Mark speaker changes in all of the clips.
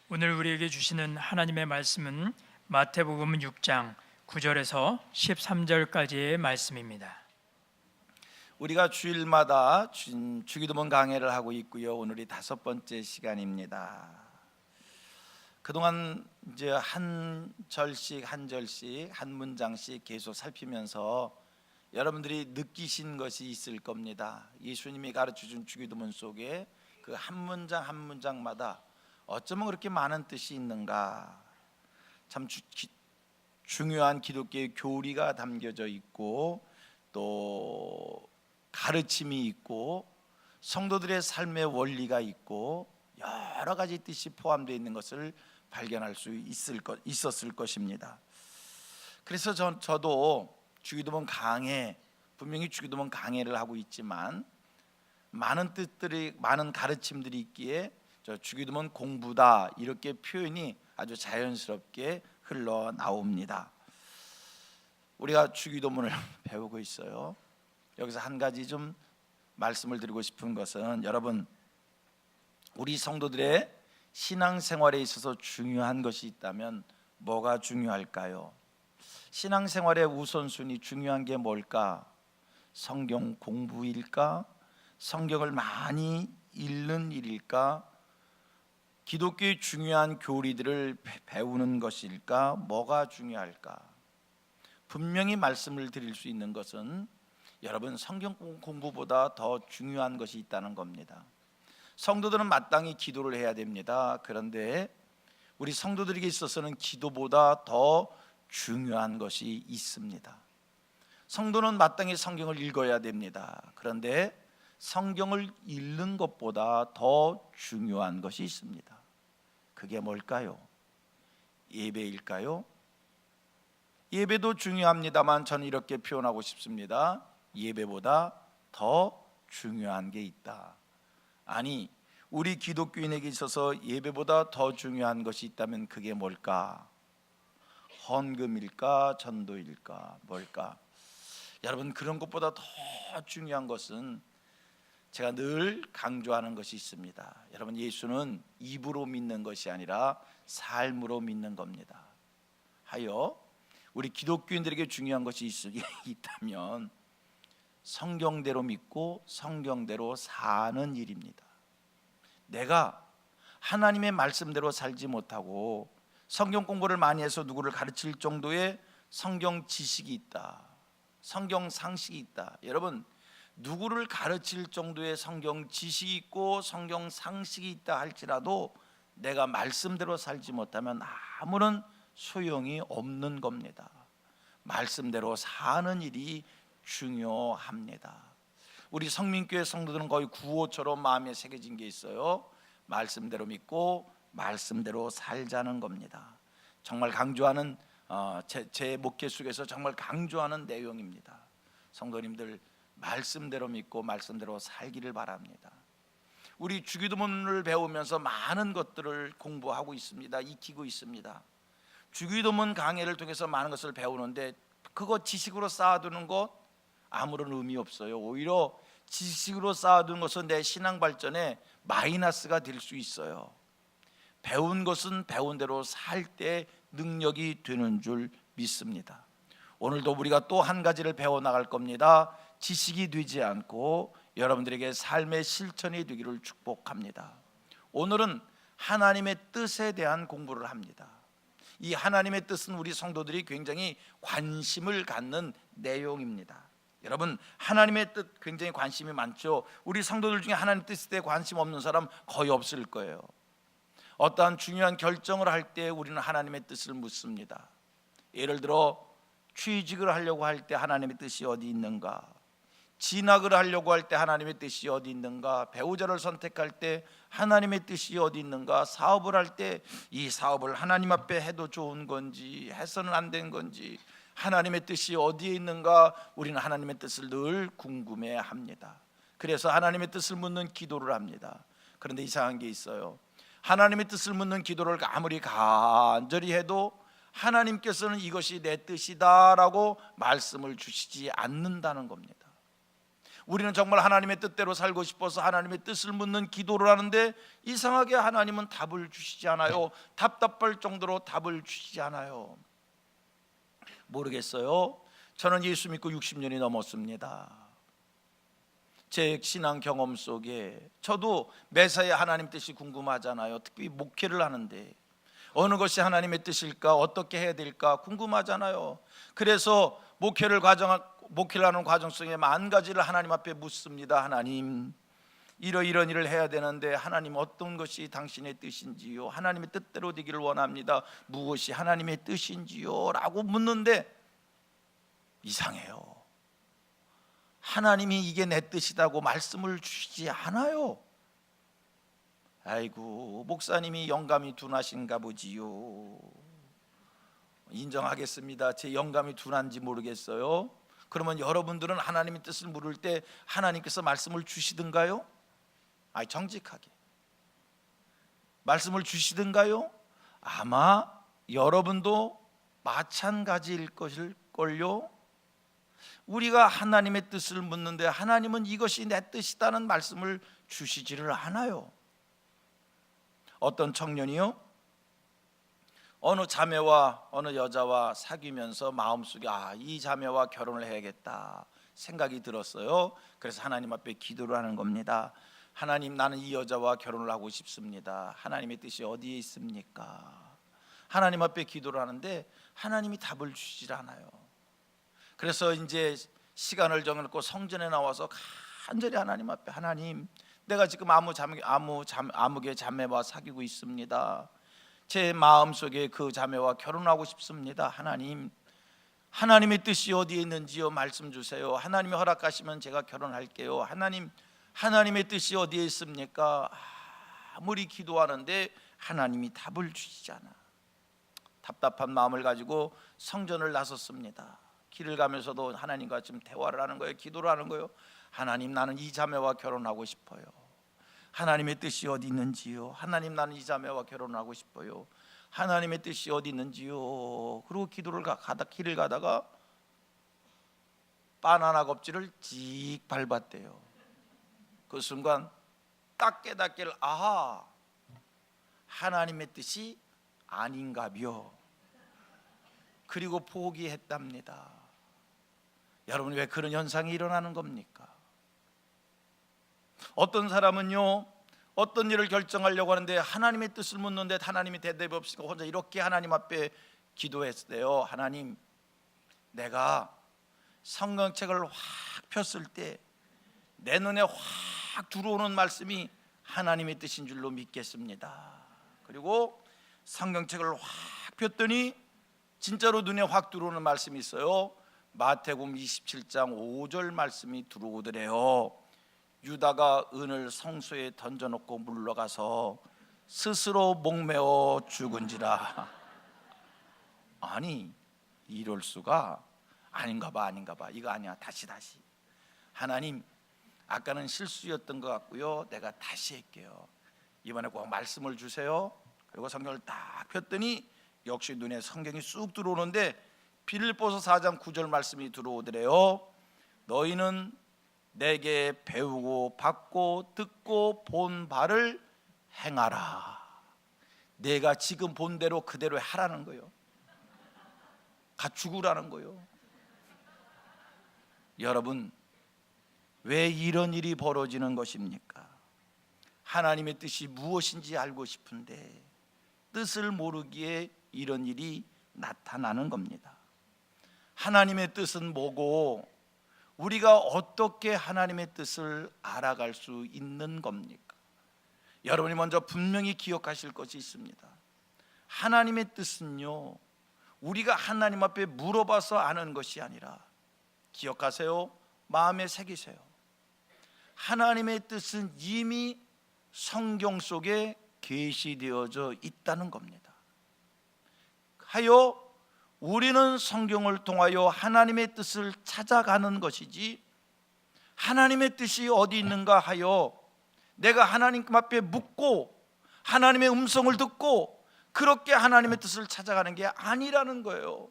Speaker 1: 오늘 우리에게 주시는 하나님의 말씀은 마태복음 6장 9절에서 13절까지의 말씀입니다.
Speaker 2: 우리가 주일마다 주기도문 강해를 하고 있고요. 오늘이 5번째 시간입니다. 그동안 이제 한 절씩 한 문장씩 계속 살피면서 여러분들이 느끼신 것이 있을 겁니다. 예수님이 가르쳐준 주기도문 속에 그 한 문장 한 문장마다 어쩌면 그렇게 많은 뜻이 있는가. 참 중요한 기독교의 교리가 담겨져 있고 또 가르침이 있고 성도들의 삶의 원리가 있고 여러 가지 뜻이 포함되어 있는 것을 발견할 수 있었을 것입니다. 그래서 저도 주기도문 강해, 분명히 주기도문 강해를 하고 있지만 많은 뜻들이, 많은 가르침들이 있기에 저 주기도문 공부다 이렇게 표현이 아주 자연스럽게 흘러나옵니다. 우리가 주기도문을 배우고 있어요. 여기서 한 가지 좀 말씀을 드리고 싶은 것은, 여러분, 우리 성도들의 신앙생활에 있어서 중요한 것이 있다면 뭐가 중요할까요? 신앙생활의 우선순위, 중요한 게 뭘까? 성경 공부일까? 성경을 많이 읽는 일일까? 기독교의 중요한 교리들을 배우는 것일까? 뭐가 중요할까? 분명히 말씀을 드릴 수 있는 것은, 여러분, 성경 공부보다 더 중요한 것이 있다는 겁니다. 성도들은 마땅히 기도를 해야 됩니다. 그런데 우리 성도들에게 있어서는 기도보다 더 중요한 것이 있습니다. 성도는 마땅히 성경을 읽어야 됩니다. 그런데 성경을 읽는 것보다 더 중요한 것이 있습니다. 그게 뭘까요? 예배일까요? 예배도 중요합니다만 저는 이렇게 표현하고 싶습니다. 예배보다 더 중요한 게 있다. 아니, 우리 기독교인에게 있어서 예배보다 더 중요한 것이 있다면 그게 뭘까? 헌금일까? 전도일까? 뭘까? 여러분, 그런 것보다 더 중요한 것은, 제가 늘 강조하는 것이 있습니다. 여러분, 예수는 입으로 믿는 것이 아니라 삶으로 믿는 겁니다. 하여 우리 기독교인들에게 중요한 것이 있다면 성경대로 믿고 성경대로 사는 일입니다. 내가 하나님의 말씀대로 살지 못하고 성경 공부를 많이 해서 누구를 가르칠 정도의 성경 지식이 있다, 성경 상식이 있다. 여러분, 누구를 가르칠 정도의 성경 지식이 있고 성경 상식이 있다 할지라도 내가 말씀대로 살지 못하면 아무런 소용이 없는 겁니다. 말씀대로 사는 일이 중요합니다. 우리 성민교회 성도들은 거의 구호처럼 마음에 새겨진 게 있어요. 말씀대로 믿고 말씀대로 살자는 겁니다. 정말 강조하는, 제 목회 속에서 정말 강조하는 내용입니다. 성도님들, 말씀대로 믿고 말씀대로 살기를 바랍니다. 우리 주기도문을 배우면서 많은 것들을 공부하고 있습니다. 익히고 있습니다. 주기도문 강해를 통해서 많은 것을 배우는데 그거 지식으로 쌓아두는 것 아무런 의미 없어요. 오히려 지식으로 쌓아두는 것은 내 신앙 발전에 마이너스가 될 수 있어요. 배운 것은 배운 대로 살 때 능력이 되는 줄 믿습니다. 오늘도 우리가 또 한 가지를 배워나갈 겁니다. 지식이 되지 않고 여러분들에게 삶의 실천이 되기를 축복합니다. 오늘은 하나님의 뜻에 대한 공부를 합니다. 이 하나님의 뜻은 우리 성도들이 굉장히 관심을 갖는 내용입니다. 여러분, 하나님의 뜻 굉장히 관심이 많죠. 우리 성도들 중에 하나님 뜻에 대해 관심 없는 사람 거의 없을 거예요. 어떠한 중요한 결정을 할 때 우리는 하나님의 뜻을 묻습니다. 예를 들어 취직을 하려고 할 때 하나님의 뜻이 어디 있는가? 진학을 하려고 할 때 하나님의 뜻이 어디 있는가? 배우자를 선택할 때 하나님의 뜻이 어디 있는가? 사업을 할 때 이 사업을 하나님 앞에 해도 좋은 건지 해서는 안 되는 건지 하나님의 뜻이 어디에 있는가? 우리는 하나님의 뜻을 늘 궁금해합니다. 그래서 하나님의 뜻을 묻는 기도를 합니다. 그런데 이상한 게 있어요. 하나님의 뜻을 묻는 기도를 아무리 간절히 해도 하나님께서는 이것이 내 뜻이다 라고 말씀을 주시지 않는다는 겁니다. 우리는 정말 하나님의 뜻대로 살고 싶어서 하나님의 뜻을 묻는 기도를 하는데 이상하게 하나님은 답을 주시지 않아요. 답답할 정도로 답을 주시지 않아요. 모르겠어요. 저는 예수 믿고 60년이 넘었습니다. 제 신앙 경험 속에 저도 매사에 하나님 뜻이 궁금하잖아요. 특히 목회를 하는데 어느 것이 하나님의 뜻일까, 어떻게 해야 될까 궁금하잖아요. 그래서 목회를 하는 과정 속에 만 가지를 하나님 앞에 묻습니다. 하나님, 이런 일을 해야 되는데 하나님 어떤 것이 당신의 뜻인지요? 하나님의 뜻대로 되기를 원합니다. 무엇이 하나님의 뜻인지요? 라고 묻는데 이상해요. 하나님이 이게 내 뜻이라고 말씀을 주시지 않아요. 아이고, 목사님이 영감이 둔하신가 보지요. 인정하겠습니다. 제 영감이 둔한지 모르겠어요. 그러면 여러분들은 하나님의 뜻을 물을 때 하나님께서 말씀을 주시든가요? 정직하게 말씀을 주시든가요? 아마 여러분도 마찬가지일 것일걸요. 우리가 하나님의 뜻을 묻는데 하나님은 이것이 내 뜻이다는 말씀을 주시지를 않아요. 어떤 청년이요, 어느 자매와 어느 여자와 사귀면서 마음속에 이 자매와 결혼을 해야겠다 생각이 들었어요. 그래서 하나님 앞에 기도를 하는 겁니다. 하나님, 나는 이 여자와 결혼을 하고 싶습니다. 하나님의 뜻이 어디에 있습니까? 하나님 앞에 기도를 하는데 하나님이 답을 주시질 않아요. 그래서 이제 시간을 정해놓고 성전에 나와서 간절히 하나님 앞에, 하나님, 내가 지금 아무개 자매와 사귀고 있습니다. 제 마음속에 그 자매와 결혼하고 싶습니다. 하나님, 하나님의 뜻이 어디에 있는지요 말씀 주세요. 하나님이 허락하시면 제가 결혼할게요. 하나님, 하나님의 뜻이 어디에 있습니까? 아무리 기도하는데 하나님이 답을 주시지 않아. 답답한 마음을 가지고 성전을 나섰습니다. 길을 가면서도 하나님과 지금 대화를 하는 거예요. 기도를 하는 거예요. 하나님, 나는 이 자매와 결혼하고 싶어요. 하나님의 뜻이 어디 있는지요? 하나님, 나는 이 자매와 결혼하고 싶어요. 하나님의 뜻이 어디 있는지요? 그리고 길을 가다가 바나나 껍질을 찍 밟았대요. 그 순간 딱 깨닫기를, 하나님의 뜻이 아닌가벼. 그리고 포기했답니다. 여러분, 왜 그런 현상이 일어나는 겁니까? 어떤 사람은요, 어떤 일을 결정하려고 하는데 하나님의 뜻을 묻는데 하나님이 대답이 없으니까 혼자 이렇게 하나님 앞에 기도했어요. 하나님, 내가 성경책을 확 폈을 때 내 눈에 확 들어오는 말씀이 하나님의 뜻인 줄로 믿겠습니다. 그리고 성경책을 확 폈더니 진짜로 눈에 확 들어오는 말씀이 있어요. 마태복음 27장 5절 말씀이 들어오더래요. 유다가 은을 성소에 던져놓고 물러가서 스스로 목매어 죽은지라. 아니, 이럴 수가. 아닌가 봐. 이거 아니야. 다시. 하나님, 아까는 실수였던 것 같고요, 내가 다시 할게요. 이번에 꼭 말씀을 주세요. 그리고 성경을 딱 폈더니 역시 눈에 성경이 쑥 들어오는데 빌립보서 4장 9절 말씀이 들어오더래요. 너희는 내게 배우고 받고 듣고 본 바를 행하라. 내가 지금 본 대로 그대로 하라는 거예요. 죽으라는 거예요. 여러분, 왜 이런 일이 벌어지는 것입니까? 하나님의 뜻이 무엇인지 알고 싶은데 뜻을 모르기에 이런 일이 나타나는 겁니다. 하나님의 뜻은 뭐고 우리가 어떻게 하나님의 뜻을 알아갈 수 있는 겁니까? 여러분이 먼저 분명히 기억하실 것이 있습니다. 하나님의 뜻은요, 우리가 하나님 앞에 물어봐서 아는 것이 아니라, 기억하세요. 마음에 새기세요. 하나님의 뜻은 이미 성경 속에 계시되어져 있다는 겁니다. 하여 우리는 성경을 통하여 하나님의 뜻을 찾아가는 것이지, 하나님의 뜻이 어디 있는가 하여 내가 하나님 앞에 묻고 하나님의 음성을 듣고 그렇게 하나님의 뜻을 찾아가는 게 아니라는 거예요.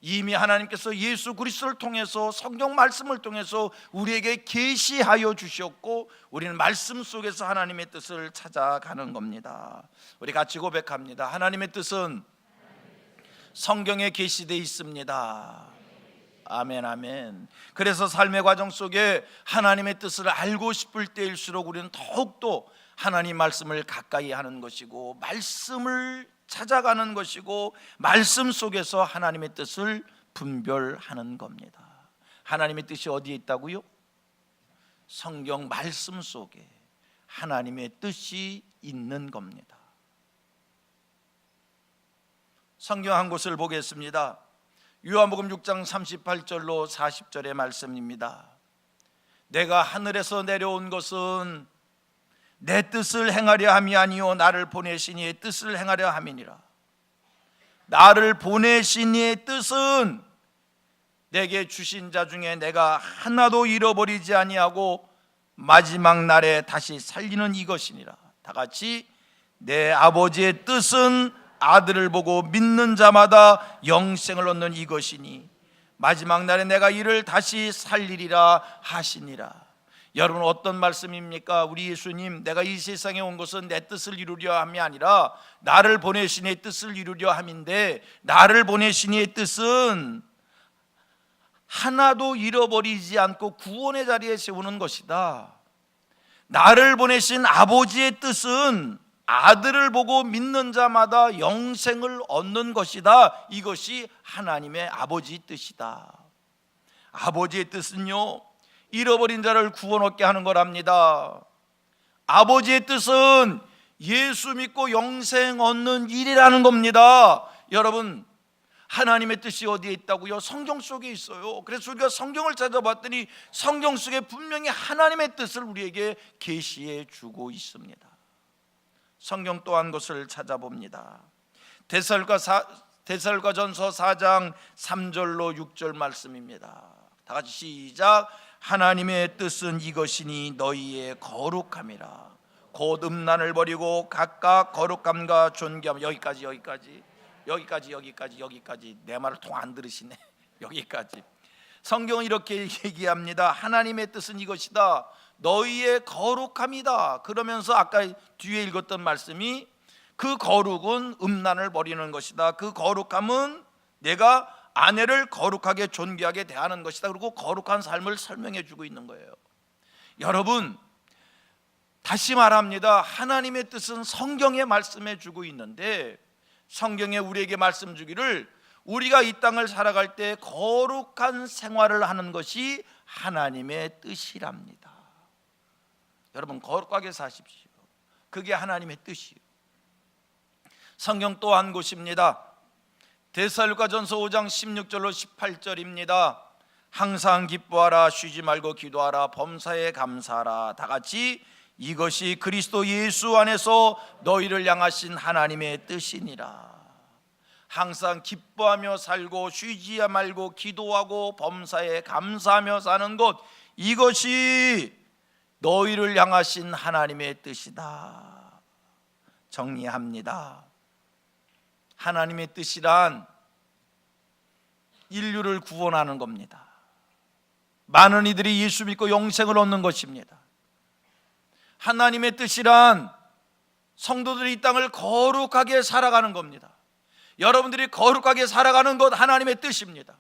Speaker 2: 이미 하나님께서 예수 그리스도를 통해서 성경 말씀을 통해서 우리에게 계시하여 주셨고 우리는 말씀 속에서 하나님의 뜻을 찾아가는 겁니다. 우리 같이 고백합니다. 하나님의 뜻은 성경에 계시되어 있습니다. 아멘, 아멘. 그래서 삶의 과정 속에 하나님의 뜻을 알고 싶을 때일수록 우리는 더욱더 하나님 말씀을 가까이 하는 것이고 말씀을 찾아가는 것이고 말씀 속에서 하나님의 뜻을 분별하는 겁니다. 하나님의 뜻이 어디에 있다고요? 성경 말씀 속에 하나님의 뜻이 있는 겁니다. 성경 한 곳을 보겠습니다. 요한복음 6장 38절로 40절의 말씀입니다. 내가 하늘에서 내려온 것은 내 뜻을 행하려 함이 아니요 나를 보내신 이의 뜻을 행하려 함이니라. 나를 보내신 이의 뜻은 내게 주신 자 중에 내가 하나도 잃어버리지 아니하고 마지막 날에 다시 살리는 이것이니라. 다 같이 내 아버지의 뜻은 아들을 보고 믿는 자마다 영생을 얻는 이것이니 마지막 날에 내가 이를 다시 살리리라 하시니라. 여러분 어떤 말씀입니까? 우리 예수님 내가 이 세상에 온 것은 내 뜻을 이루려 함이 아니라 나를 보내신 이의 뜻을 이루려 함인데 나를 보내신 이의 뜻은 하나도 잃어버리지 않고 구원의 자리에 세우는 것이다. 나를 보내신 아버지의 뜻은 아들을 보고 믿는 자마다 영생을 얻는 것이다. 이것이 하나님의 아버지의 뜻이다. 아버지의 뜻은요 잃어버린 자를 구원 얻게 하는 거랍니다. 아버지의 뜻은 예수 믿고 영생 얻는 일이라는 겁니다. 여러분 하나님의 뜻이 어디에 있다고요? 성경 속에 있어요. 그래서 우리가 성경을 찾아봤더니 성경 속에 분명히 하나님의 뜻을 우리에게 계시해 주고 있습니다. 성경 또 한 것을 찾아봅니다. 데살로니가전서 4장 3절로 6절 말씀입니다. 다 같이 시작. 하나님의 뜻은 이것이니 너희의 거룩함이라. 곧 음란을 버리고 각각 거룩함과 존귀함. 여기까지 내 말을 통 안 들으시네. 여기까지. 성경은 이렇게 얘기합니다. 하나님의 뜻은 이것이다. 너희의 거룩함이다. 그러면서 아까 뒤에 읽었던 말씀이 그 거룩은 음란을 버리는 것이다. 그 거룩함은 내가 아내를 거룩하게 존귀하게 대하는 것이다. 그리고 거룩한 삶을 설명해 주고 있는 거예요. 여러분 다시 말합니다. 하나님의 뜻은 성경에 말씀해 주고 있는데 성경에 우리에게 말씀 주기를 우리가 이 땅을 살아갈 때 거룩한 생활을 하는 것이 하나님의 뜻이랍니다. 여러분 거룩하게 사십시오. 그게 하나님의 뜻이에요. 성경 또 한 곳입니다. 데살로니가전서 5장 16절로 18절입니다. 항상 기뻐하라, 쉬지 말고 기도하라, 범사에 감사하라. 다 같이 이것이 그리스도 예수 안에서 너희를 향하신 하나님의 뜻이니라. 항상 기뻐하며 살고 쉬지 말고 기도하고 범사에 감사하며 사는 것, 이것이 너희를 향하신 하나님의 뜻이다. 정리합니다. 하나님의 뜻이란 인류를 구원하는 겁니다. 많은 이들이 예수 믿고 영생을 얻는 것입니다. 하나님의 뜻이란 성도들이 이 땅을 거룩하게 살아가는 겁니다. 여러분들이 거룩하게 살아가는 것 하나님의 뜻입니다.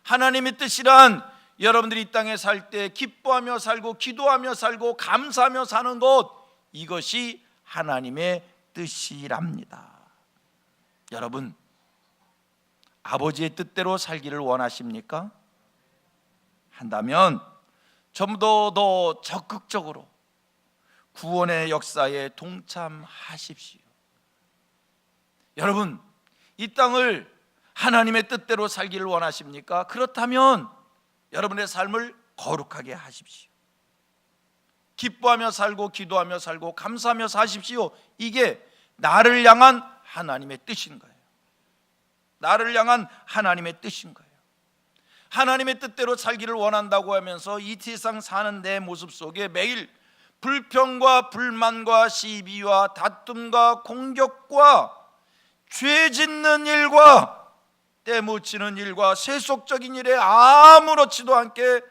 Speaker 2: 하나님의 뜻이란 여러분들이 이 땅에 살 때 기뻐하며 살고 기도하며 살고 감사하며 사는 것, 이것이 하나님의 뜻이랍니다. 여러분 아버지의 뜻대로 살기를 원하십니까? 한다면 좀 더 적극적으로 구원의 역사에 동참하십시오. 여러분 이 땅을 하나님의 뜻대로 살기를 원하십니까? 그렇다면 여러분의 삶을 거룩하게 하십시오. 기뻐하며 살고 기도하며 살고 감사하며 사십시오. 이게 나를 향한 하나님의 뜻인 거예요. 나를 향한 하나님의 뜻인 거예요. 하나님의 뜻대로 살기를 원한다고 하면서 이 세상 사는 내 모습 속에 매일 불평과 불만과 시비와 다툼과 공격과 죄 짓는 일과 때묻히는 일과 세속적인 일에 아무렇지도 않게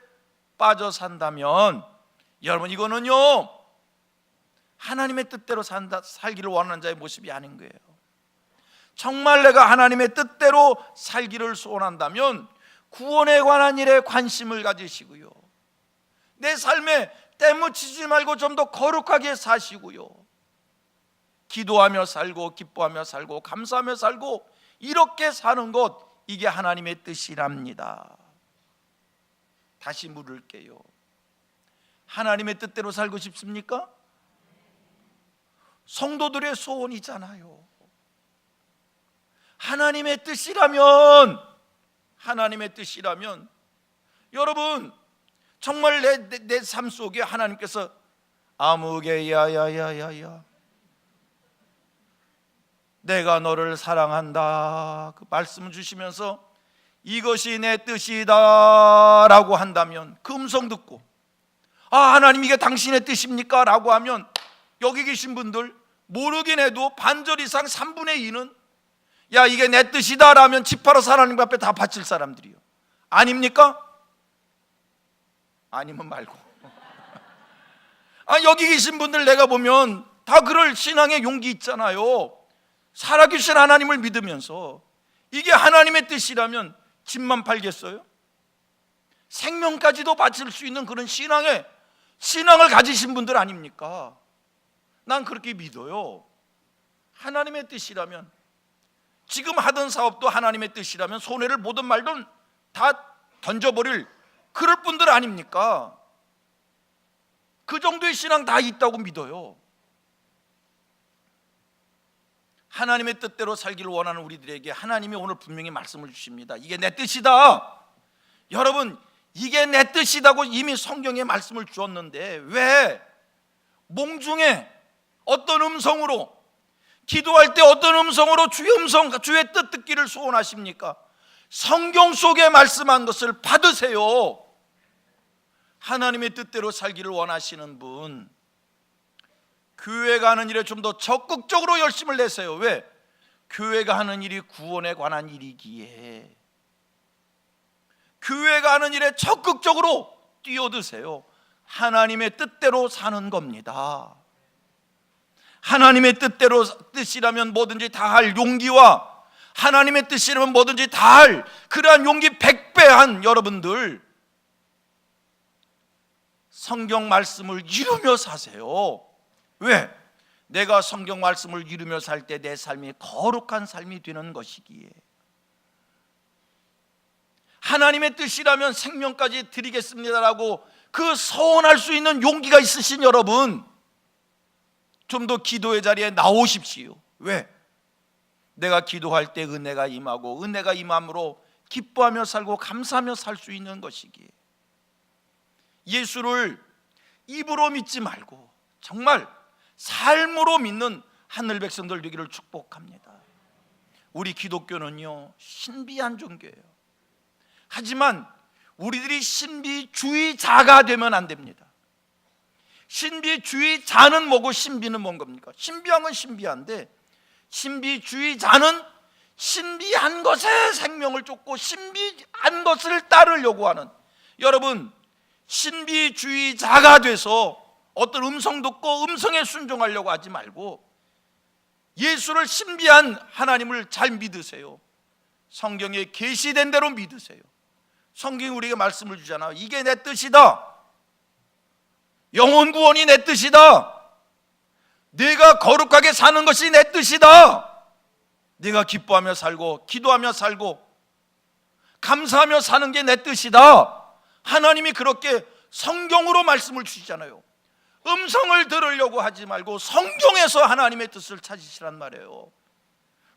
Speaker 2: 빠져 산다면 여러분, 이거는요 하나님의 뜻대로 살기를 원하는 자의 모습이 아닌 거예요. 정말 내가 하나님의 뜻대로 살기를 소원한다면 구원에 관한 일에 관심을 가지시고요, 내 삶에 때묻히지 말고 좀 더 거룩하게 사시고요, 기도하며 살고 기뻐하며 살고 감사하며 살고 이렇게 사는 것, 이게 하나님의 뜻이랍니다. 다시 물을게요. 하나님의 뜻대로 살고 싶습니까? 성도들의 소원이잖아요. 하나님의 뜻이라면 여러분, 정말 내 삶 속에 하나님께서 아무개 야야야야야 내가 너를 사랑한다 그 말씀을 주시면서 이것이 내 뜻이다 라고 한다면, 그 음성 듣고 하나님 이게 당신의 뜻입니까? 라고 하면 여기 계신 분들 모르긴 해도 반절 이상 3분의 2는 야 이게 내 뜻이다 라면 지파로서 하나님 앞에 다 바칠 사람들이요. 아닙니까? 아니면 말고 여기 계신 분들 내가 보면 다 그럴 신앙의 용기 있잖아요. 살아계신 하나님을 믿으면서 이게 하나님의 뜻이라면 집만 팔겠어요? 생명까지도 바칠 수 있는 그런 신앙을 가지신 분들 아닙니까? 난 그렇게 믿어요. 하나님의 뜻이라면, 지금 하던 사업도 하나님의 뜻이라면 손해를 보든 말든 다 던져버릴 그럴 분들 아닙니까? 그 정도의 신앙 다 있다고 믿어요. 하나님의 뜻대로 살기를 원하는 우리들에게 하나님이 오늘 분명히 말씀을 주십니다. 이게 내 뜻이다. 여러분, 이게 내 뜻이다고 이미 성경에 말씀을 주었는데 왜 몽중에 어떤 음성으로, 기도할 때 어떤 음성으로 주의 뜻 듣기를 소원하십니까? 성경 속에 말씀한 것을 받으세요. 하나님의 뜻대로 살기를 원하시는 분, 교회가 하는 일에 좀 더 적극적으로 열심을 내세요. 왜? 교회가 하는 일이 구원에 관한 일이기에 교회가 하는 일에 적극적으로 뛰어드세요. 하나님의 뜻대로 사는 겁니다. 하나님의 뜻이라면 뭐든지 다 할 용기와 하나님의 뜻이라면 뭐든지 다 할 그러한 용기 100배한 여러분들, 성경 말씀을 이루며 사세요. 왜? 내가 성경 말씀을 이루며 살 때 내 삶이 거룩한 삶이 되는 것이기에. 하나님의 뜻이라면 생명까지 드리겠습니다라고 그 서원할 수 있는 용기가 있으신 여러분, 좀 더 기도의 자리에 나오십시오. 왜? 내가 기도할 때 은혜가 임하고 은혜가 임함으로 기뻐하며 살고 감사하며 살 수 있는 것이기에. 예수를 입으로 믿지 말고 정말 삶으로 믿는 하늘 백성들 되기를 축복합니다. 우리 기독교는요 신비한 종교예요. 하지만 우리들이 신비주의자가 되면 안 됩니다. 신비주의자는 뭐고 신비는 뭔 겁니까? 신비한 건 신비한데, 신비주의자는 신비한 것에 생명을 쫓고 신비한 것을 따르려고 하는, 여러분 신비주의자가 돼서 어떤 음성 듣고 음성에 순종하려고 하지 말고 예수를 신비한 하나님을 잘 믿으세요. 성경에 계시된 대로 믿으세요. 성경이 우리에게 말씀을 주잖아요. 이게 내 뜻이다. 영혼 구원이 내 뜻이다. 내가 거룩하게 사는 것이 내 뜻이다. 내가 기뻐하며 살고 기도하며 살고 감사하며 사는 게 내 뜻이다. 하나님이 그렇게 성경으로 말씀을 주시잖아요. 음성을 들으려고 하지 말고 성경에서 하나님의 뜻을 찾으시란 말이에요.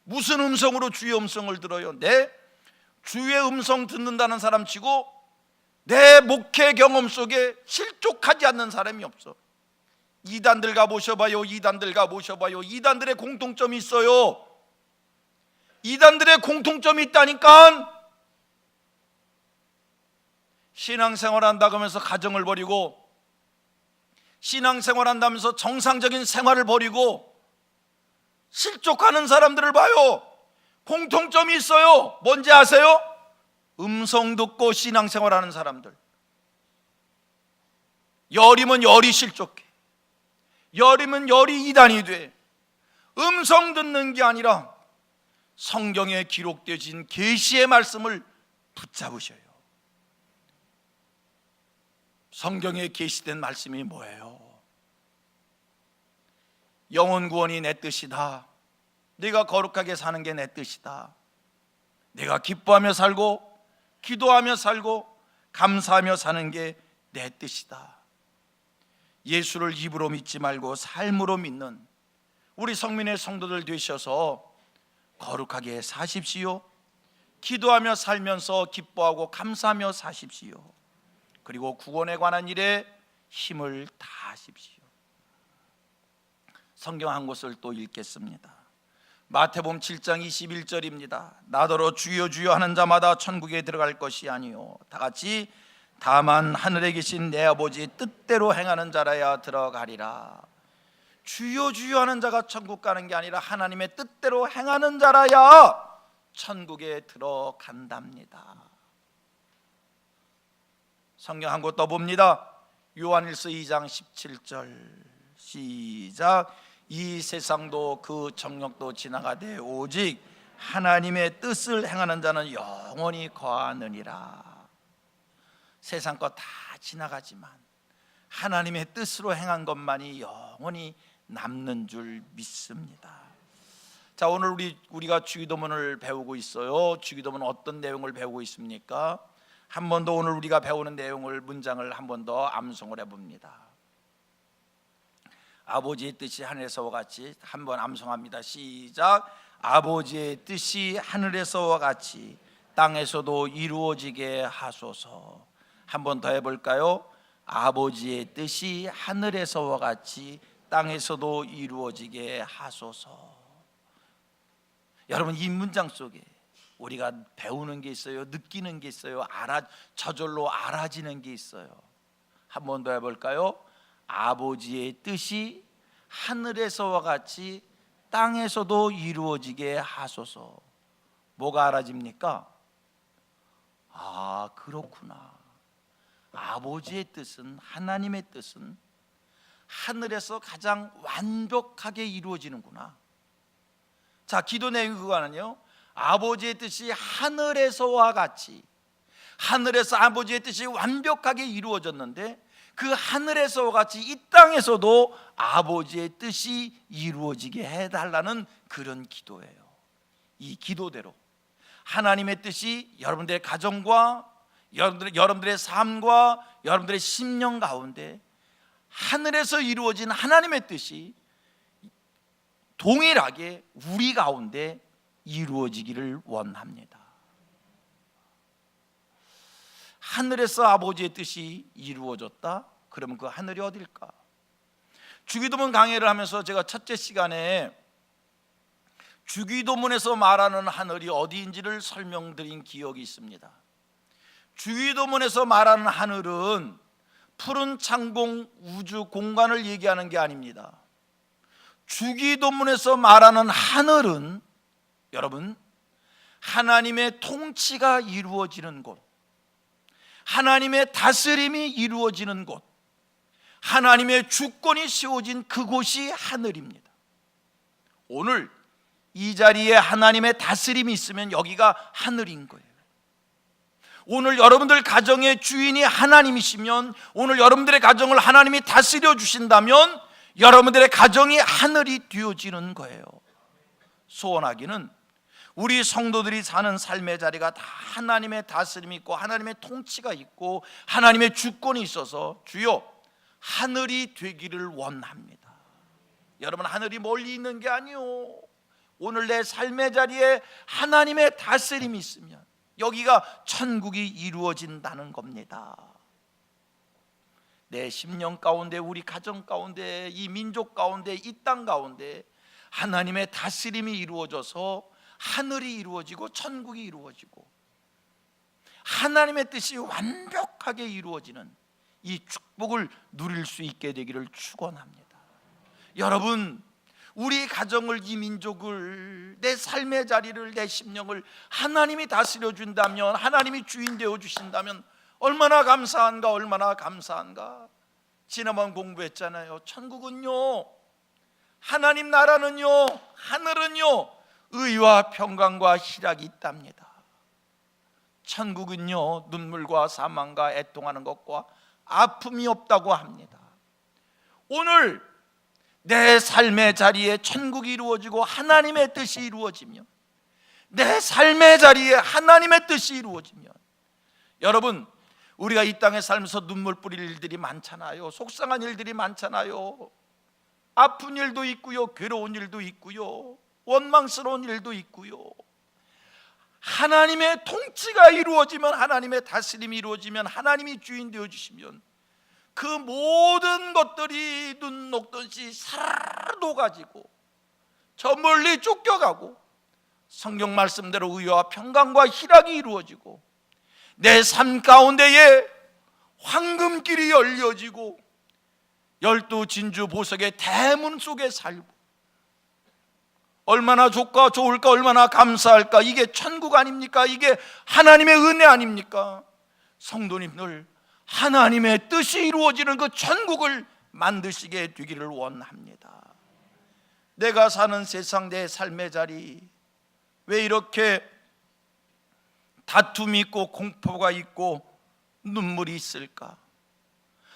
Speaker 2: 무슨 음성으로 주의 음성을 들어요? 내 주의 음성 듣는다는 사람 치고 내 목회 경험 속에 실족하지 않는 사람이 없어. 이단들 가보셔봐요. 이단들 가보셔봐요. 이단들의 공통점이 있어요. 이단들의 공통점이 있다니까. 신앙생활 한다고 하면서 가정을 버리고, 신앙생활 한다면서 정상적인 생활을 버리고 실족하는 사람들을 봐요. 공통점이 있어요. 뭔지 아세요? 음성 듣고 신앙생활하는 사람들. 열이면 열이 실족해. 열이면 열이 이단이 돼. 음성 듣는 게 아니라 성경에 기록되어진 계시의 말씀을 붙잡으셔요. 성경에 계시된 말씀이 뭐예요? 영혼 구원이 내 뜻이다. 내가 거룩하게 사는 게 내 뜻이다. 내가 기뻐하며 살고 기도하며 살고 감사하며 사는 게 내 뜻이다. 예수를 입으로 믿지 말고 삶으로 믿는 우리 성민의 성도들 되셔서 거룩하게 사십시오. 기도하며 살면서 기뻐하고 감사하며 사십시오. 그리고 구원에 관한 일에 힘을 다하십시오. 성경 한 곳을 또 읽겠습니다. 마태복음 7장 21절입니다. 나더러 주여 주여 하는 자마다 천국에 들어갈 것이 아니요 다 같이 다만 하늘에 계신 내 아버지 뜻대로 행하는 자라야 들어가리라. 주여 주여 하는 자가 천국 가는 게 아니라 하나님의 뜻대로 행하는 자라야 천국에 들어간답니다. 성경 한 곳 더 봅니다. 요한일서 2장 17절 시작. 이 세상도 그 정욕도 지나가되 오직 하나님의 뜻을 행하는 자는 영원히 거하느니라. 세상 것 다 지나가지만 하나님의 뜻으로 행한 것만이 영원히 남는 줄 믿습니다. 자, 오늘 우리가 주기도문을 배우고 있어요. 주기도문은 어떤 내용을 배우고 있습니까? 한 번 더 오늘 우리가 배우는 내용을 문장을 한 번 더 암송을 해봅니다. 아버지의 뜻이 하늘에서와 같이 한번 암송합니다. 시작. 아버지의 뜻이 하늘에서와 같이 땅에서도 이루어지게 하소서. 한 번 더 해볼까요? 아버지의 뜻이 하늘에서와 같이 땅에서도 이루어지게 하소서. 여러분, 이 문장 속에 우리가 배우는 게 있어요. 느끼는 게 있어요. 저절로 알아지는 게 있어요. 한 번 더 해볼까요? 아버지의 뜻이 하늘에서와 같이 땅에서도 이루어지게 하소서. 뭐가 알아집니까? 아, 그렇구나. 아버지의 뜻은, 하나님의 뜻은 하늘에서 가장 완벽하게 이루어지는구나. 자, 기도 내용이 그거는요, 아버지의 뜻이 하늘에서와 같이, 하늘에서 아버지의 뜻이 완벽하게 이루어졌는데 그 하늘에서와 같이 이 땅에서도 아버지의 뜻이 이루어지게 해달라는 그런 기도예요. 이 기도대로 하나님의 뜻이 여러분들의 가정과 여러분들의 삶과 여러분들의 심령 가운데 하늘에서 이루어진 하나님의 뜻이 동일하게 우리 가운데 이루어지기를 원합니다. 하늘에서 아버지의 뜻이 이루어졌다? 그러면 그 하늘이 어딜까? 주기도문 강해를 하면서 제가 첫째 시간에 주기도문에서 말하는 하늘이 어디인지를 설명드린 기억이 있습니다. 주기도문에서 말하는 하늘은 푸른 창공 우주 공간을 얘기하는 게 아닙니다. 주기도문에서 말하는 하늘은 여러분, 하나님의 통치가 이루어지는 곳, 하나님의 다스림이 이루어지는 곳, 하나님의 주권이 세워진 그곳이 하늘입니다. 오늘 이 자리에 하나님의 다스림이 있으면 여기가 하늘인 거예요. 오늘 여러분들 가정의 주인이 하나님이시면, 오늘 여러분들의 가정을 하나님이 다스려 주신다면 여러분들의 가정이 하늘이 되어지는 거예요. 소원하기는 우리 성도들이 사는 삶의 자리가 다 하나님의 다스림이 있고 하나님의 통치가 있고 하나님의 주권이 있어서 주여 하늘이 되기를 원합니다. 여러분, 하늘이 멀리 있는 게 아니요, 오늘 내 삶의 자리에 하나님의 다스림이 있으면 여기가 천국이 이루어진다는 겁니다. 내 심령 가운데, 우리 가정 가운데, 이 민족 가운데, 이 땅 가운데 하나님의 다스림이 이루어져서 하늘이 이루어지고 천국이 이루어지고 하나님의 뜻이 완벽하게 이루어지는 이 축복을 누릴 수 있게 되기를 축원합니다. 여러분, 우리 가정을, 이 민족을, 내 삶의 자리를, 내 심령을 하나님이 다스려 준다면, 하나님이 주인 되어 주신다면 얼마나 감사한가, 얼마나 감사한가. 지난번 공부했잖아요. 천국은요, 하나님 나라는요, 하늘은요 의와 평강과 희락이 있답니다. 천국은요 눈물과 사망과 애통하는 것과 아픔이 없다고 합니다. 오늘 내 삶의 자리에 천국이 이루어지고 하나님의 뜻이 이루어지면, 내 삶의 자리에 하나님의 뜻이 이루어지면, 여러분, 우리가 이 땅에 살면서 눈물 뿌릴 일들이 많잖아요. 속상한 일들이 많잖아요. 아픈 일도 있고요, 괴로운 일도 있고요, 원망스러운 일도 있고요. 하나님의 통치가 이루어지면, 하나님의 다스림이 이루어지면, 하나님이 주인 되어주시면 그 모든 것들이 눈 녹듯이 사르르 녹아지고 저 멀리 쫓겨가고, 성경 말씀대로 의와 평강과 희락이 이루어지고, 내 삶 가운데에 황금길이 열려지고 12 진주 보석의 대문 속에 살고, 얼마나 좋을까, 얼마나 감사할까. 이게 천국 아닙니까? 이게 하나님의 은혜 아닙니까? 성도님들, 하나님의 뜻이 이루어지는 그 천국을 만드시게 되기를 원합니다. 내가 사는 세상, 내 삶의 자리, 왜 이렇게 다툼이 있고 공포가 있고 눈물이 있을까?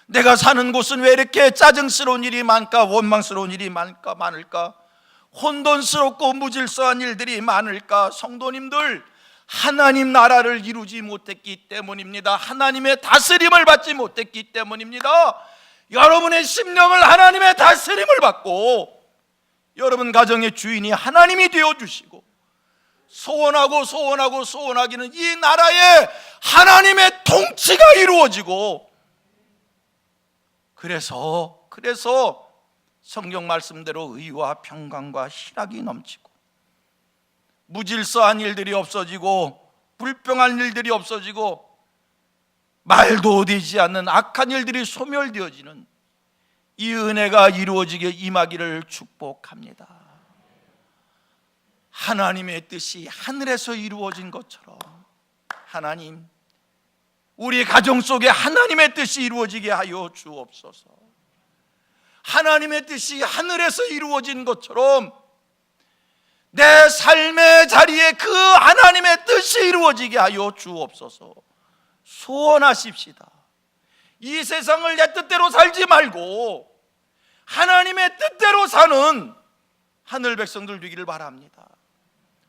Speaker 2: 내가 사는 곳은 왜 이렇게 짜증스러운 일이 많을까? 원망스러운 일이 많을까? 혼돈스럽고 무질서한 일들이 많을까? 성도님들, 하나님 나라를 이루지 못했기 때문입니다. 하나님의 다스림을 받지 못했기 때문입니다. 여러분의 심령을 하나님의 다스림을 받고, 여러분 가정의 주인이 하나님이 되어주시고, 소원하기는 이 나라에 하나님의 통치가 이루어지고, 그래서 성경 말씀대로 의와 평강과 희락이 넘치고, 무질서한 일들이 없어지고, 불평한 일들이 없어지고, 말도 되지 않는 악한 일들이 소멸되어지는 이 은혜가 이루어지게 임하기를 축복합니다. 하나님의 뜻이 하늘에서 이루어진 것처럼, 하나님, 우리 가정 속에 하나님의 뜻이 이루어지게 하여 주옵소서. 하나님의 뜻이 하늘에서 이루어진 것처럼 내 삶의 자리에 그 하나님의 뜻이 이루어지게 하여 주옵소서. 소원하십시다. 이 세상을 내 뜻대로 살지 말고 하나님의 뜻대로 사는 하늘 백성들 되기를 바랍니다.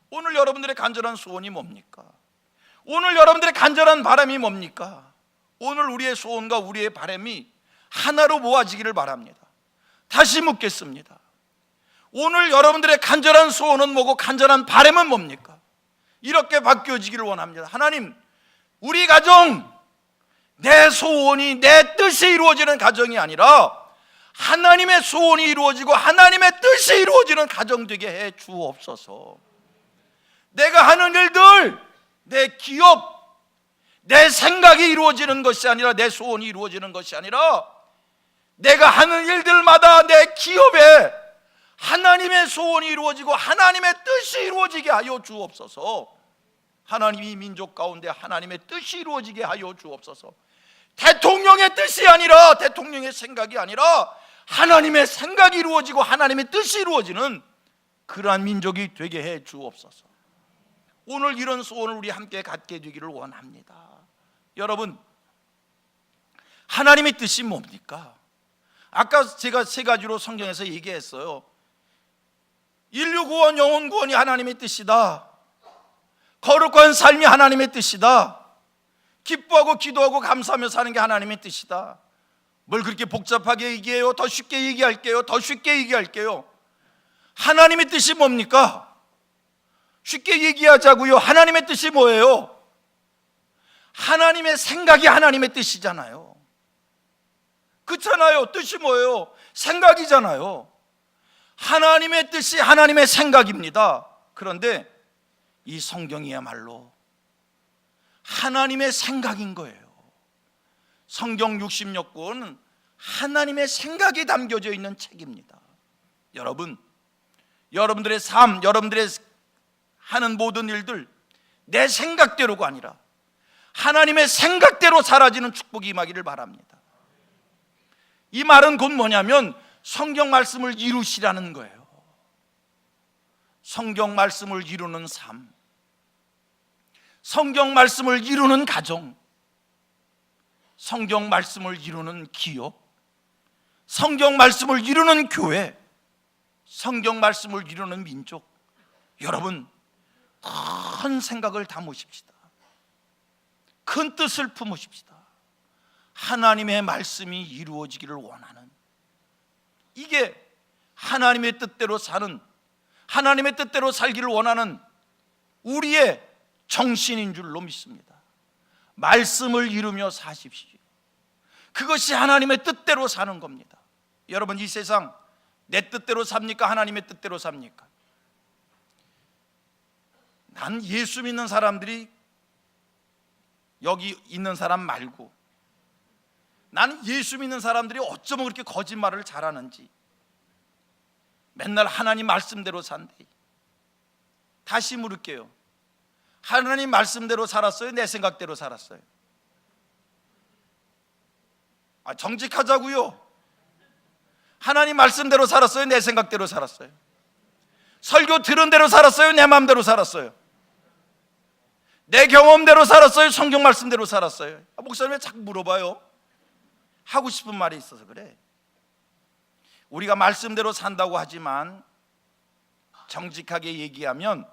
Speaker 2: 오늘 여러분들의 간절한 소원이 뭡니까? 오늘 여러분들의 간절한 바람이 뭡니까? 오늘 우리의 소원과 우리의 바람이 하나로 모아지기를 바랍니다. 다시 묻겠습니다. 오늘 여러분들의 간절한 소원은 뭐고 간절한 바람은 뭡니까? 이렇게 바뀌어지기를 원합니다. 하나님, 우리 가정, 내 소원이, 내 뜻이 이루어지는 가정이 아니라 하나님의 소원이 이루어지고 하나님의 뜻이 이루어지는 가정 되게 해 주옵소서. 내가 하는 일들, 내 기업, 내 생각이 이루어지는 것이 아니라, 내 소원이 이루어지는 것이 아니라, 내가 하는 일들마다 내 기업에 하나님의 소원이 이루어지고 하나님의 뜻이 이루어지게 하여 주옵소서. 하나님이 민족 가운데 하나님의 뜻이 이루어지게 하여 주옵소서. 대통령의 뜻이 아니라, 대통령의 생각이 아니라 하나님의 생각이 이루어지고 하나님의 뜻이 이루어지는 그러한 민족이 되게 해 주옵소서. 오늘 이런 소원을 우리 함께 갖게 되기를 원합니다. 여러분, 하나님의 뜻이 뭡니까? 아까 제가 세 가지로 성경에서 얘기했어요. 인류 구원, 영혼 구원이 하나님의 뜻이다. 거룩한 삶이 하나님의 뜻이다. 기뻐하고 기도하고 감사하며 사는 게 하나님의 뜻이다. 뭘 그렇게 복잡하게 얘기해요? 더 쉽게 얘기할게요. 하나님의 뜻이 뭡니까? 쉽게 얘기하자고요. 하나님의 뜻이 뭐예요? 하나님의 생각이 하나님의 뜻이잖아요. 그렇잖아요. 뜻이 뭐예요? 생각이잖아요. 하나님의 뜻이 하나님의 생각입니다. 그런데 이 성경이야말로 하나님의 생각인 거예요. 성경 60여 권 하나님의 생각이 담겨져 있는 책입니다. 여러분, 여러분들의 삶, 여러분들의 하는 모든 일들 내 생각대로가 아니라 하나님의 생각대로 사라지는 축복이 임하기를 바랍니다. 이 말은 곧 뭐냐면 성경 말씀을 이루시라는 거예요. 성경 말씀을 이루는 삶, 성경 말씀을 이루는 가정, 성경 말씀을 이루는 기업, 성경 말씀을 이루는 교회, 성경 말씀을 이루는 민족. 여러분, 큰 생각을 담으십시다. 큰 뜻을 품으십시다. 하나님의 말씀이 이루어지기를 원하는, 이게 하나님의 뜻대로 사는, 하나님의 뜻대로 살기를 원하는 우리의 정신인 줄로 믿습니다. 말씀을 이루며 사십시오. 그것이 하나님의 뜻대로 사는 겁니다. 여러분, 이 세상 내 뜻대로 삽니까? 하나님의 뜻대로 삽니까? 난 예수 믿는 사람들이, 여기 있는 사람 말고, 나는 예수 믿는 사람들이 어쩌면 그렇게 거짓말을 잘하는지, 맨날 하나님 말씀대로 산대. 다시 물을게요. 하나님 말씀대로 살았어요? 내 생각대로 살았어요? 정직하자고요. 하나님 말씀대로 살았어요? 내 생각대로 살았어요? 설교 들은 대로 살았어요? 내 마음대로 살았어요? 내 경험대로 살았어요? 성경 말씀대로 살았어요? 목사님 왜 자꾸 물어봐요? 하고 싶은 말이 있어서 그래. 우리가 말씀대로 산다고 하지만 정직하게 얘기하면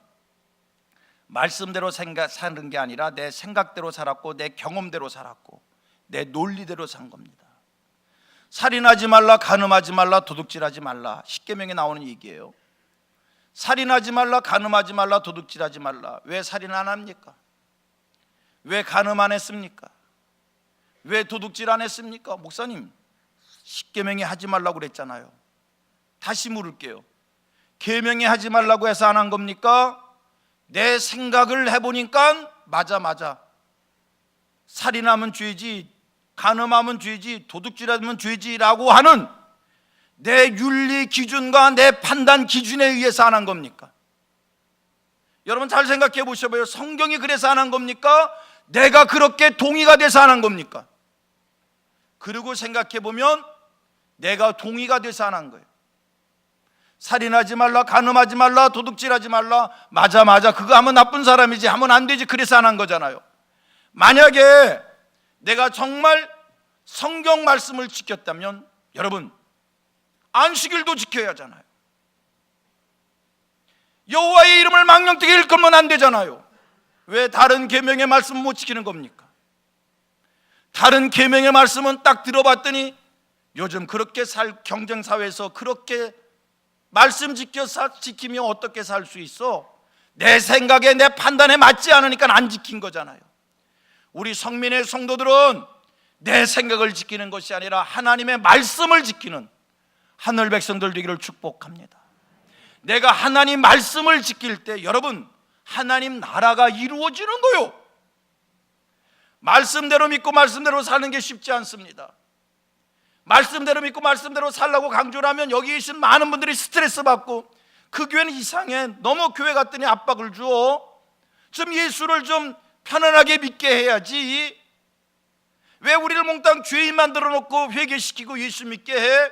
Speaker 2: 말씀대로 사는 게 아니라 내 생각대로 살았고, 내 경험대로 살았고, 내 논리대로 산 겁니다. 살인하지 말라, 간음하지 말라, 도둑질하지 말라, 십계명에 나오는 얘기예요. 살인하지 말라, 간음하지 말라, 도둑질하지 말라. 왜 살인 안 합니까? 왜 간음 안 했습니까? 왜 도둑질 안 했습니까? 목사님, 십계명에 하지 말라고 그랬잖아요. 다시 물을게요. 계명에 하지 말라고 해서 안 한 겁니까? 내 생각을 해보니까 맞아. 살인하면 죄지, 간음하면 죄지, 도둑질하면 죄지라고 하는 내 윤리 기준과 내 판단 기준에 의해서 안 한 겁니까? 여러분 잘 생각해 보셔봐요. 성경이 그래서 안 한 겁니까? 내가 그렇게 동의가 돼서 안 한 겁니까? 그리고 생각해 보면 내가 동의가 돼서 안 한 거예요. 살인하지 말라, 간음하지 말라, 도둑질하지 말라. 맞아, 그거 하면 나쁜 사람이지, 하면 안 되지, 그래서 안 한 거잖아요. 만약에 내가 정말 성경 말씀을 지켰다면 여러분, 안식일도 지켜야 하잖아요. 여호와의 이름을 망령되게 일컫으면 안 되잖아요. 왜 다른 계명의 말씀 못 지키는 겁니까? 다른 계명의 말씀은 딱 들어봤더니 요즘 그렇게 경쟁사회에서 그렇게 말씀 지키며 어떻게 살 수 있어? 내 생각에, 내 판단에 맞지 않으니까 안 지킨 거잖아요. 우리 성민의 성도들은 내 생각을 지키는 것이 아니라 하나님의 말씀을 지키는 하늘 백성들 되기를 축복합니다. 내가 하나님 말씀을 지킬 때 여러분, 하나님 나라가 이루어지는 거요. 말씀대로 믿고 말씀대로 사는 게 쉽지 않습니다. 말씀대로 믿고 말씀대로 살라고 강조를 하면 여기 계신 많은 분들이 스트레스 받고, 그 교회는 이상해, 너무 교회 갔더니 압박을 줘, 좀 예수를 좀 편안하게 믿게 해야지, 왜 우리를 몽땅 죄인 만들어 놓고 회개시키고 예수 믿게 해?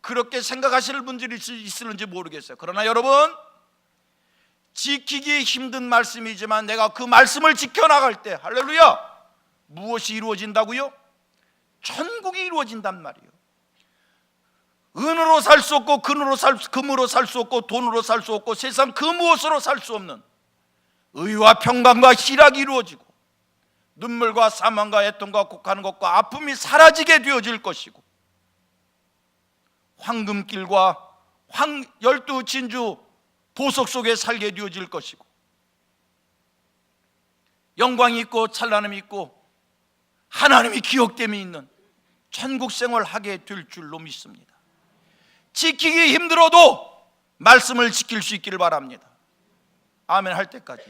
Speaker 2: 그렇게 생각하시는 분들이 있을는지 모르겠어요. 그러나 여러분, 지키기 힘든 말씀이지만 내가 그 말씀을 지켜나갈 때 할렐루야, 무엇이 이루어진다고요? 천국이 이루어진단 말이에요. 은으로 살 수 없고, 금으로 살 수 없고, 돈으로 살 수 없고, 세상 그 무엇으로 살 수 없는 의와 평강과 희락이 이루어지고, 눈물과 사망과 애통과 곡하는 것과 아픔이 사라지게 되어질 것이고, 황금길과 열두 진주 보석 속에 살게 되어질 것이고, 영광이 있고 찬란함이 있고 하나님이 기억됨이 있는 천국 생활하게 될 줄로 믿습니다. 지키기 힘들어도 말씀을 지킬 수 있기를 바랍니다. 아멘 할 때까지.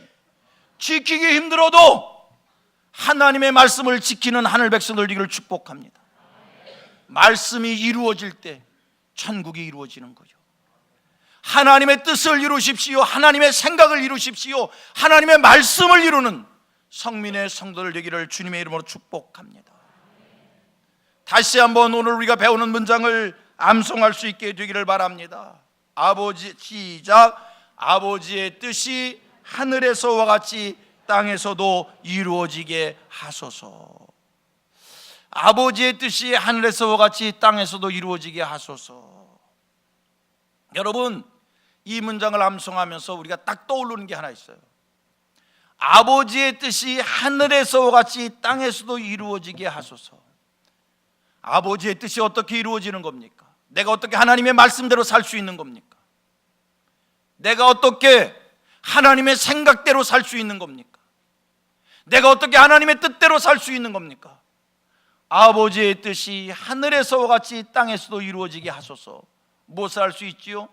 Speaker 2: 지키기 힘들어도 하나님의 말씀을 지키는 하늘 백성들 되기를 축복합니다. 말씀이 이루어질 때 천국이 이루어지는 거죠. 하나님의 뜻을 이루십시오. 하나님의 생각을 이루십시오. 하나님의 말씀을 이루는 성민의 성도들 되기를 주님의 이름으로 축복합니다. 다시 한번 오늘 우리가 배우는 문장을 암송할 수 있게 되기를 바랍니다. 아버지, 시작. 아버지의 뜻이 하늘에서와 같이 땅에서도 이루어지게 하소서. 아버지의 뜻이 하늘에서와 같이 땅에서도 이루어지게 하소서. 여러분, 이 문장을 암송하면서 우리가 딱 떠오르는 게 하나 있어요. 아버지의 뜻이 하늘에서와 같이 땅에서도 이루어지게 하소서. 아버지의 뜻이 어떻게 이루어지는 겁니까? 내가 어떻게 하나님의 말씀대로 살 수 있는 겁니까? 내가 어떻게 하나님의 생각대로 살 수 있는 겁니까? 내가 어떻게 하나님의 뜻대로 살 수 있는 겁니까? 아버지의 뜻이 하늘에서와 같이 땅에서도 이루어지게 하소서. 무엇을 할 수 있지요?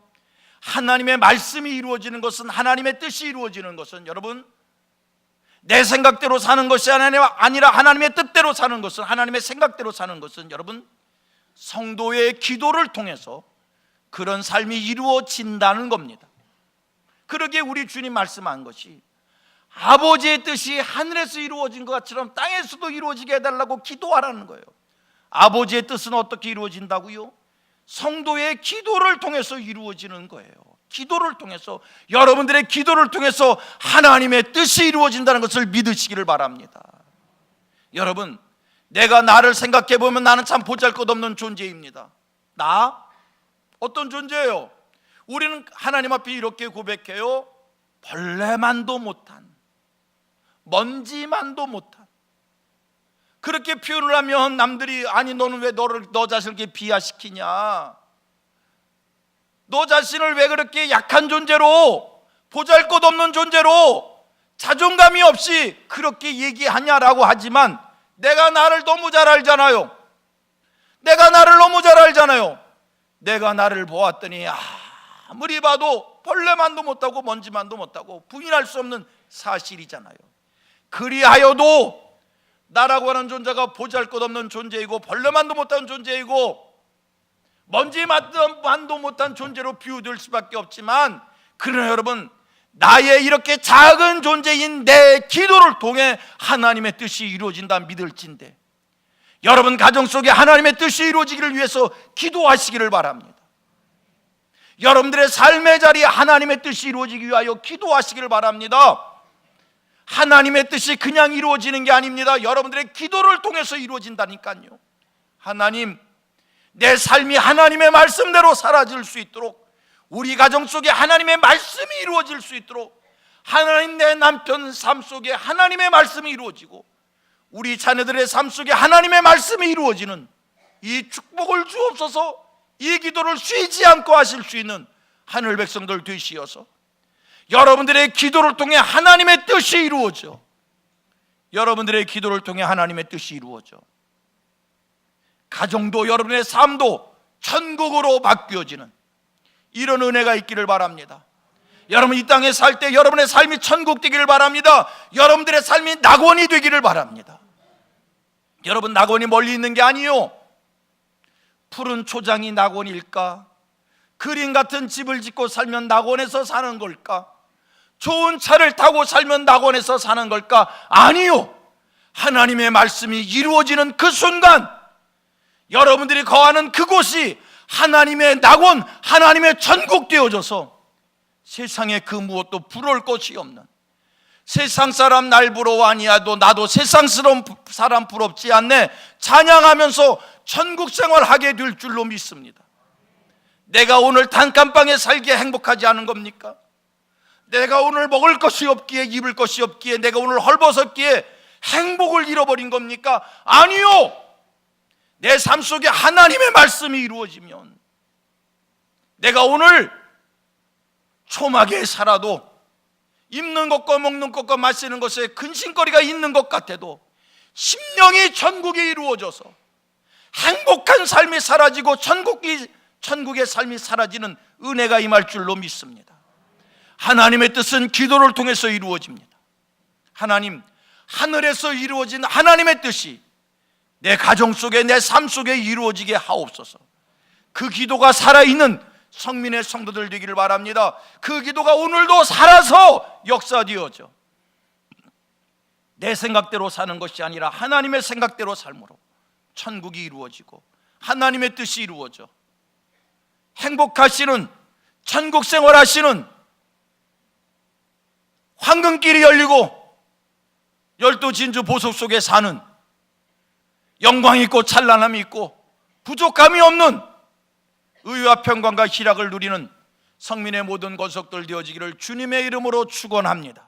Speaker 2: 하나님의 말씀이 이루어지는 것은, 하나님의 뜻이 이루어지는 것은, 여러분, 내 생각대로 사는 것이 아니라 하나님의 뜻대로 사는 것은, 하나님의 생각대로 사는 것은, 여러분, 성도의 기도를 통해서 그런 삶이 이루어진다는 겁니다. 그러기에 우리 주님 말씀한 것이 아버지의 뜻이 하늘에서 이루어진 것처럼 땅에서도 이루어지게 해달라고 기도하라는 거예요. 아버지의 뜻은 어떻게 이루어진다고요? 성도의 기도를 통해서 이루어지는 거예요. 기도를 통해서, 여러분들의 기도를 통해서 하나님의 뜻이 이루어진다는 것을 믿으시기를 바랍니다. 여러분, 내가 나를 생각해 보면 나는 참 보잘것없는 존재입니다. 나? 어떤 존재예요? 우리는 하나님 앞에 이렇게 고백해요. 벌레만도 못한, 먼지만도 못한. 그렇게 표현을 하면 남들이, 아니 너는 왜 너 자신을 비하시키냐, 너 자신을 왜 그렇게 약한 존재로, 보잘것없는 존재로 자존감이 없이 그렇게 얘기하냐라고 하지만, 내가 나를 너무 잘 알잖아요. 내가 나를 너무 잘 알잖아요. 내가 나를 보았더니 아무리 봐도 벌레만도 못하고 먼지만도 못하고 부인할 수 없는 사실이잖아요. 그리하여도 나라고 하는 존재가 보잘것없는 존재이고 벌레만도 못한 존재이고 먼지만도 못한 존재로 비유될 수밖에 없지만, 그러나 여러분, 나의 이렇게 작은 존재인 내 기도를 통해 하나님의 뜻이 이루어진다 믿을진데, 여러분 가정 속에 하나님의 뜻이 이루어지기를 위해서 기도하시기를 바랍니다. 여러분들의 삶의 자리에 하나님의 뜻이 이루어지기 위하여 기도하시기를 바랍니다. 하나님의 뜻이 그냥 이루어지는 게 아닙니다. 여러분들의 기도를 통해서 이루어진다니까요. 하나님, 내 삶이 하나님의 말씀대로 사라질 수 있도록, 우리 가정 속에 하나님의 말씀이 이루어질 수 있도록, 하나님 내 남편 삶 속에 하나님의 말씀이 이루어지고 우리 자녀들의 삶 속에 하나님의 말씀이 이루어지는 이 축복을 주옵소서. 이 기도를 쉬지 않고 하실 수 있는 하늘 백성들 되시어서 여러분들의 기도를 통해 하나님의 뜻이 이루어져, 여러분들의 기도를 통해 하나님의 뜻이 이루어져 가정도 여러분의 삶도 천국으로 바뀌어지는 이런 은혜가 있기를 바랍니다. 여러분 이 땅에 살 때 여러분의 삶이 천국 되기를 바랍니다. 여러분들의 삶이 낙원이 되기를 바랍니다. 여러분, 낙원이 멀리 있는 게 아니요, 푸른 초장이 낙원일까? 그림 같은 집을 짓고 살면 낙원에서 사는 걸까? 좋은 차를 타고 살면 낙원에서 사는 걸까? 아니요, 하나님의 말씀이 이루어지는 그 순간 여러분들이 거하는 그곳이 하나님의 낙원, 하나님의 천국 되어져서 세상에 그 무엇도 부러울 것이 없는, 세상 사람 날 부러워 아니하도 나도 세상 사람 부럽지 않네 찬양하면서 천국 생활하게 될 줄로 믿습니다. 내가 오늘 단칸방에 살기에 행복하지 않은 겁니까? 내가 오늘 먹을 것이 없기에, 입을 것이 없기에, 내가 오늘 헐벗었기에 행복을 잃어버린 겁니까? 아니요, 내 삶 속에 하나님의 말씀이 이루어지면 내가 오늘 초막에 살아도 입는 것과 먹는 것과 마시는 것에 근심거리가 있는 것 같아도 심령이 천국에 이루어져서 행복한 삶이 사라지고 천국의 삶이 사라지는 은혜가 임할 줄로 믿습니다. 하나님의 뜻은 기도를 통해서 이루어집니다. 하나님, 하늘에서 이루어진 하나님의 뜻이 내 가정 속에, 내 삶 속에 이루어지게 하옵소서. 그 기도가 살아있는 성민의 성도들 되기를 바랍니다. 그 기도가 오늘도 살아서 역사되어져 내 생각대로 사는 것이 아니라 하나님의 생각대로 삶으로 천국이 이루어지고 하나님의 뜻이 이루어져 행복하시는 천국 생활하시는 황금길이 열리고 열두 진주 보석 속에 사는 영광이 있고 찬란함이 있고 부족함이 없는 의와 평강과 희락을 누리는 성민의 모든 권속들 되어지기를 주님의 이름으로 축원합니다.